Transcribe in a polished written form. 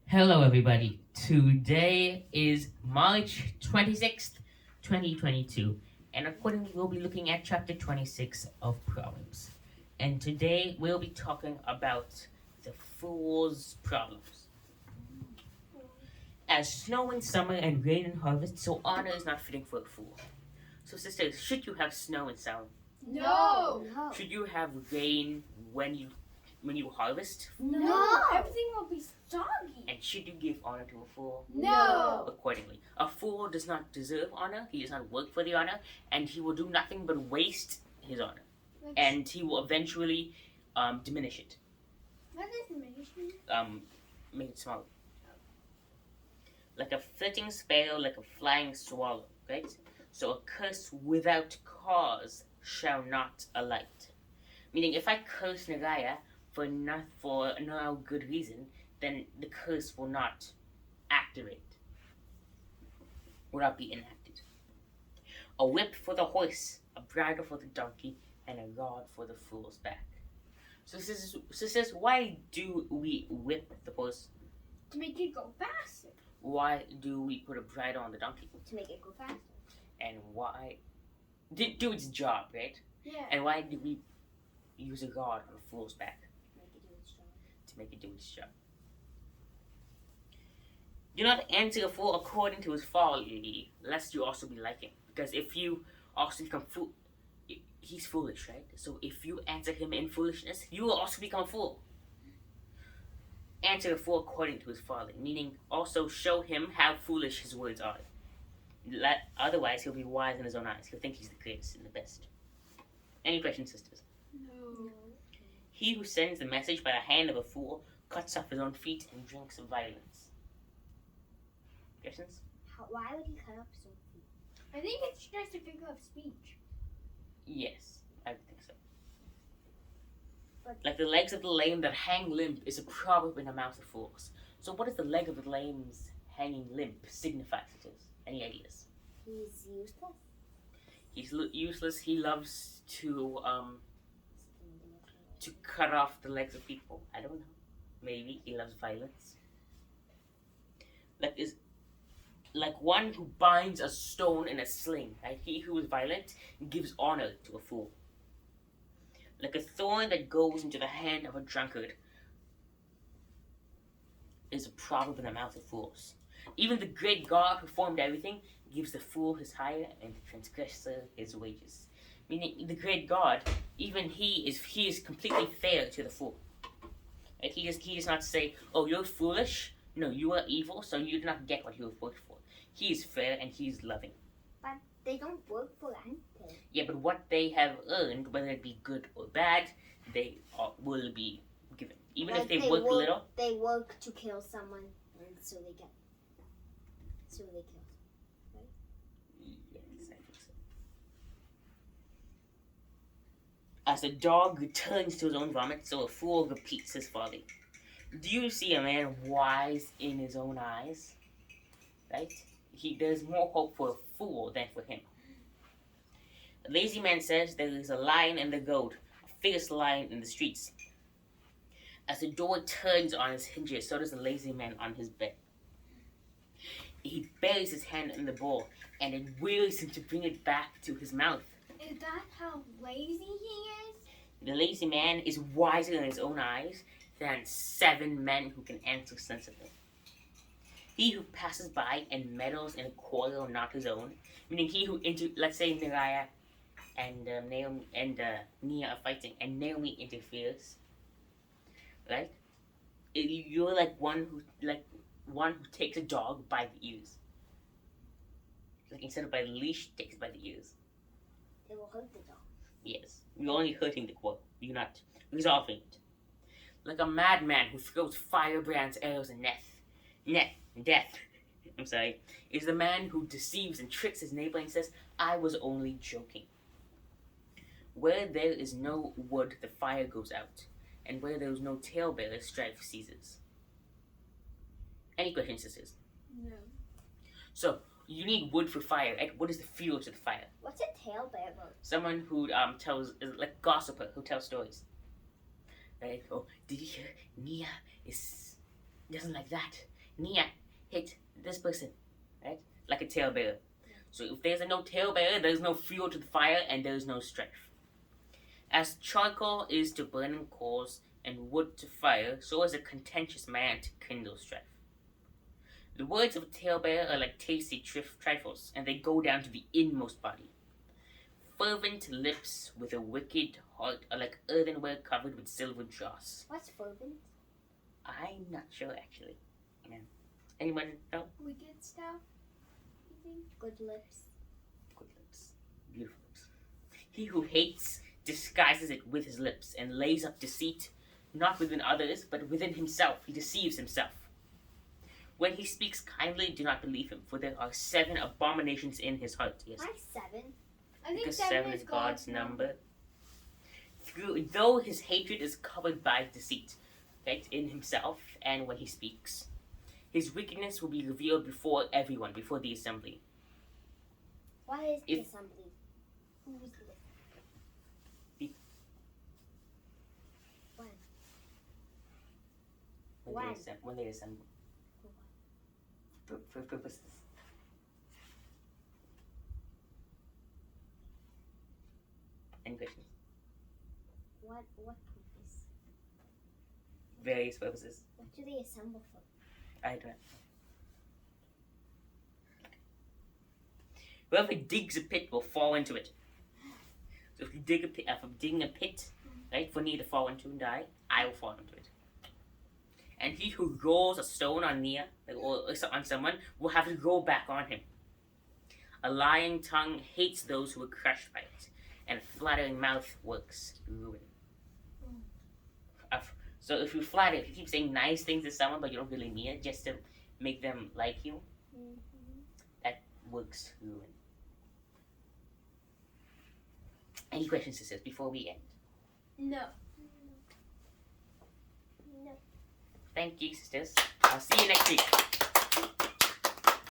Hello, everybody. Today is March 26th, 2022, and accordingly, we'll be looking at chapter 26 of Proverbs. And today, we'll be talking about the fool's problems. As snow in summer and rain in harvest, so honor is not fitting for a fool. So, sisters, should you have snow in summer? No. Should you have rain when you harvest? No. Everything will be soggy. And should you give honor to a fool? No. Accordingly, a fool does not deserve honor, he does not work for the honor, and he will do nothing but waste his honor. And he will eventually diminish it. What is diminishing? Make it smaller. Like a flitting sparrow, like a flying swallow, right? So a curse without cause shall not alight. Meaning, if I curse Nagaya for no good reason, then the curse will not activate, will not be enacted. A whip for the horse, a bridle for the donkey, and a rod for the fool's back. So sisters, why do we whip the horse? To make it go faster. Why do we put a bridle on the donkey? To make it go faster. And why? Do its job, right? Yeah. And why do we use a rod on a fool's back? Make it do its job. To make it do its job. Do not answer a fool according to his folly, lest you also be like him. Because if you also become fool, he's foolish, right? So if you answer him in foolishness, you will also become a fool. Answer a fool according to his folly, meaning also show him how foolish his words are. Otherwise, he'll be wise in his own eyes. He'll think he's the greatest and the best. Any questions, sisters? No. He who sends the message by the hand of a fool cuts off his own feet and drinks violence. Questions? Why would he cut off his own feet? I think it's just a figure of speech. Yes, I would think so. Like the legs of the lame that hang limp is a proverb in the mouth of fools. So what does the leg of the lame's hanging limp signify, sisters? Any ideas? He's useless. He's useless. He loves to cut off the legs of people. I don't know. Maybe he loves violence. Like one who binds a stone in a sling. Right? He who is violent gives honor to a fool. Like a thorn that goes into the hand of a drunkard is a proverb in the mouth of fools. Even the great God who formed everything gives the fool his hire and the transgressor his wages. Meaning the great God, even he is completely fair to the fool. Right? He does not say, "Oh, you're foolish. No, you are evil, so you do not get what you have worked for." He is fair and he is loving. But they don't work for anything. Yeah, but what they have earned, whether it be good or bad, they will be given. Even if they work little. They work to kill someone, and so they kill. Right? Yes, I think so. As a dog returns to his own vomit, so a fool repeats his folly. Do you see a man wise in his own eyes? Right? There's more hope for a fool than for him. A lazy man says there is a lion in the road, a fierce lion in the streets. As the door turns on its hinges, so does the lazy man on his bed. He buries his hand in the bowl, and it wearies him to bring it back to his mouth. Is that how lazy he is? The lazy man is wiser in his own eyes than 7 men who can answer sensibly. He who passes by and meddles in a quarrel not his own, meaning he who let's say Naraya and Naomi and Nia are fighting, and Naomi interferes, right? You're like one who takes a dog by the ears. Like instead of by the leash, takes it by the ears. They will hurt the dog. Yes, you're only hurting the quarrel. You're not resolving it. Like a madman who throws firebrands, arrows, and death. I'm sorry. Is the man who deceives and tricks his neighbor and says, "I was only joking." Where there is no wood, the fire goes out, and where there is no talebearer, strife ceases. Any questions, sisters? No. So you need wood for fire. Right? What is the fuel to the fire? What's a talebearer? Someone who is like a gossiper who tells stories. Right? Oh, did you hear? Nia doesn't like that. Nia hit this person, right? Like a talebearer. So if there's no talebearer, there's no fuel to the fire and there's no strength. As charcoal is to burning coals and wood to fire, so is a contentious man to kindle strife. The words of a talebearer are like tasty trifles, and they go down to the inmost body. Fervent lips with a wicked heart are like earthenware covered with silver dross. What's fervent? I'm not sure, actually. Anyone know? Wicked stuff. You think? Good lips. Good lips. Beautiful lips. He who hates disguises it with his lips and lays up deceit, not within others, but within himself. He deceives himself. When he speaks kindly, do not believe him, for there are 7 abominations in his heart. Yes. Why 7? I think Because 7 is God's number. Though his hatred is covered by deceit, right, in himself and when he speaks, his wickedness will be revealed before everyone, before the assembly. What is the assembly? Who is the When they assemble. For purposes. Any questions? What purpose? Various purposes. What do they assemble for? I don't know. Whoever digs a pit will fall into it. So if you dig a pit, if I'm digging a pit, right, for me to fall into and die, I will fall into it. And he who rolls a stone on Nia, or on someone, will have to roll back on him. A lying tongue hates those who are crushed by it, and a flattering mouth works ruin. So if you flatter, if you keep saying nice things to someone but you don't really mean it, just to make them like you, that works ruin. Any questions, sisters, before we end? No. Thank you, sisters. I'll see you next week.